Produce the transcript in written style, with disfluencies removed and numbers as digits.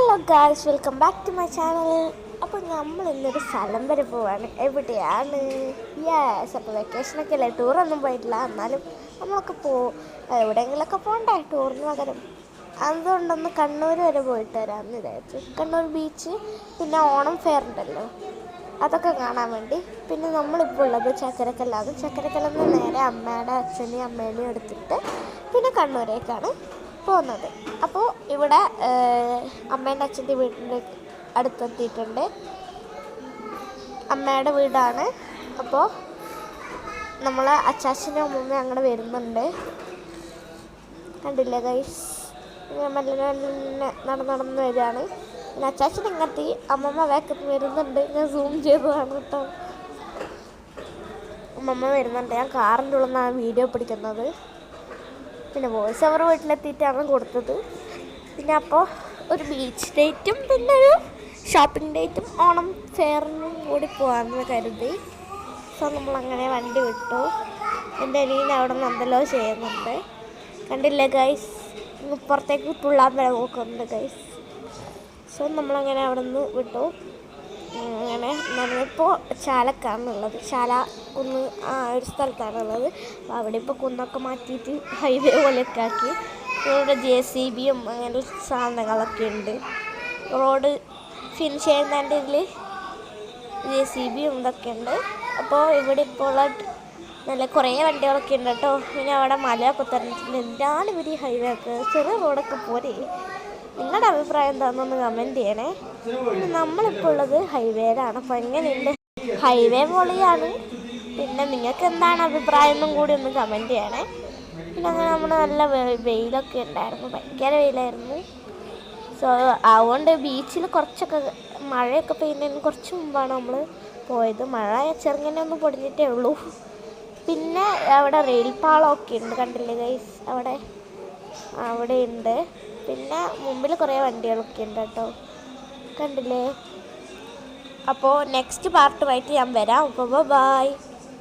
Hello guys, welcome back to my channel. അപ്പോൾ നമ്മൾ ഇന്നൊരു സ്ഥലം വരെ പോവാണ്. എവിടെയാണ്? യെസ്, അപ്പോൾ വെക്കേഷനൊക്കെ അല്ലേ, ടൂറൊന്നും പോയിട്ടില്ല. എന്നാലും നമ്മളൊക്കെ എവിടെയെങ്കിലുമൊക്കെ പോകണ്ടേ ടൂറിന് പകരം. അതുകൊണ്ടൊന്ന് കണ്ണൂർ വരെ പോയിട്ട് വരാമെന്ന് വിചാരിച്ചു. കണ്ണൂർ ബീച്ച്, പിന്നെ ഓണം ഫെയർ ഉണ്ടല്ലോ, അതൊക്കെ കാണാൻ വേണ്ടി. പിന്നെ നമ്മളിപ്പോൾ ഉള്ളത് ചക്കരക്കല്ലാണ്. ചക്കരക്കല്ലിൽ നിന്ന് നേരെ അമ്മയുടെ അച്ഛനെയും അമ്മേനെയും എടുത്തിട്ട് പിന്നെ കണ്ണൂരേക്കാണ് പോകുന്നത്. അപ്പോൾ ഇവിടെ അമ്മേൻ്റെ അച്ഛൻ്റെ വീടിൻ്റെ അടുത്തെത്തിയിട്ടുണ്ട്. അമ്മയുടെ വീടാണ്. അപ്പോൾ നമ്മൾ അച്ചാച്ചനും അമ്മൂമ്മയും അങ്ങനെ വരുന്നുണ്ട്. കണ്ടില്ലേ ഗൈസ്, മെല്ലെ നടന്ന് വരികയാണ്. പിന്നെ അച്ചാച്ചൻ ഇങ്ങെത്തി, അമ്മമ്മ വേക്കത്ത് വരുന്നുണ്ട്. ഞാൻ സൂം ചെയ്തതാണ് കേട്ടോ. അമ്മമ്മ വരുന്നുണ്ട്. ഞാൻ കാറിൻ്റെ ഉള്ളിൽ നിന്നാണ് വീഡിയോ പിടിക്കുന്നത്. പിന്നെ വോയിസ് ഓവർ വീട്ടിലെത്തിയിട്ടാണ് കൊടുത്തത്. പിന്നെ അപ്പോൾ ഒരു ബീച്ച് ഡേറ്റും പിന്നെ ഒരു ഷോപ്പിംഗ് ഡേറ്റും ഓണം ഫെയറിനും കൂടി പോകാമെന്ന് കരുതി. സോ നമ്മളങ്ങനെ വണ്ടി വിട്ടു. എൻ്റെ അനിയൻ അവിടെ നിന്ന് എന്തെല്ലോ ചെയ്യുന്നുണ്ട്. കണ്ടില്ലേ ഗൈസ്, പുറത്തേക്ക് തുള്ളാൻ വരെ നോക്കുന്നുണ്ട് ഗൈസ്. സോ നമ്മളങ്ങനെ അവിടെ നിന്ന് വിട്ടു. അങ്ങനെ നമ്മളിപ്പോൾ ചാലക്കാണുള്ളത്. ചാല കുന്ന് ഒരു സ്ഥലത്താണുള്ളത്. അപ്പോൾ അവിടെ ഇപ്പോൾ കുന്നൊക്കെ മാറ്റിയിട്ട് ഹൈവേ പോലെയൊക്കെ ആക്കി. ഇവിടെ JCBയും അങ്ങനെ സാധനങ്ങളൊക്കെ ഉണ്ട്. റോഡ് ഫിനിഷ് ചെയ്യുന്നതിൻ്റെ ഇതിൽ JCBയും ഇതൊക്കെ ഉണ്ട്. അപ്പോൾ ഇവിടെ ഇപ്പോൾ ഉള്ള നല്ല കുറേ വണ്ടികളൊക്കെ ഉണ്ട് കേട്ടോ. പിന്നെ അവിടെ മലയൊക്കെ തന്നിട്ടുണ്ട്. എന്താണ് ഇവർ ഈ ഹൈവേ ഒക്കെ, ചെറിയ റോഡൊക്കെ പോരെ. നിങ്ങളുടെ അഭിപ്രായം എന്താണെന്നൊന്ന് കമൻറ്റ് ചെയ്യണേ. നമ്മളിപ്പോൾ ഉള്ളത് ഹൈവേയിലാണ്. അപ്പോൾ എങ്ങനെയുണ്ട്? ഹൈവേ പൊളിയാണ്. പിന്നെ നിങ്ങൾക്ക് എന്താണ് അഭിപ്രായം എന്നും കൂടി ഒന്ന് കമൻറ്റ് ചെയ്യണേ. പിന്നെ അങ്ങനെ നമ്മൾ നല്ല വെയിലൊക്കെ ഉണ്ടായിരുന്നു, ഭയങ്കര വെയിലായിരുന്നു. സോ അതുകൊണ്ട് ബീച്ചിൽ കുറച്ചൊക്കെ മഴയൊക്കെ പെയ്യുന്നതിന് കുറച്ച് മുമ്പാണ് നമ്മൾ പോയത്. മഴ ചെറുങ്ങനെ ഒന്ന് പൊടിഞ്ഞിട്ടേ ഉള്ളൂ. പിന്നെ അവിടെ റെയിൽ പാളമൊക്കെ ഉണ്ട്, കണ്ടില്ലേ ഗൈസ്, അവിടെ ഉണ്ട്. പിന്നെ മുമ്പിൽ കുറേ വണ്ടികളൊക്കെ ഉണ്ട് കേട്ടോ, കണ്ടില്ലേ. അപ്പോൾ നെക്സ്റ്റ് പാർട്ടുമായിട്ട് ഞാൻ വരാം. അപ്പോൾ ബൈ.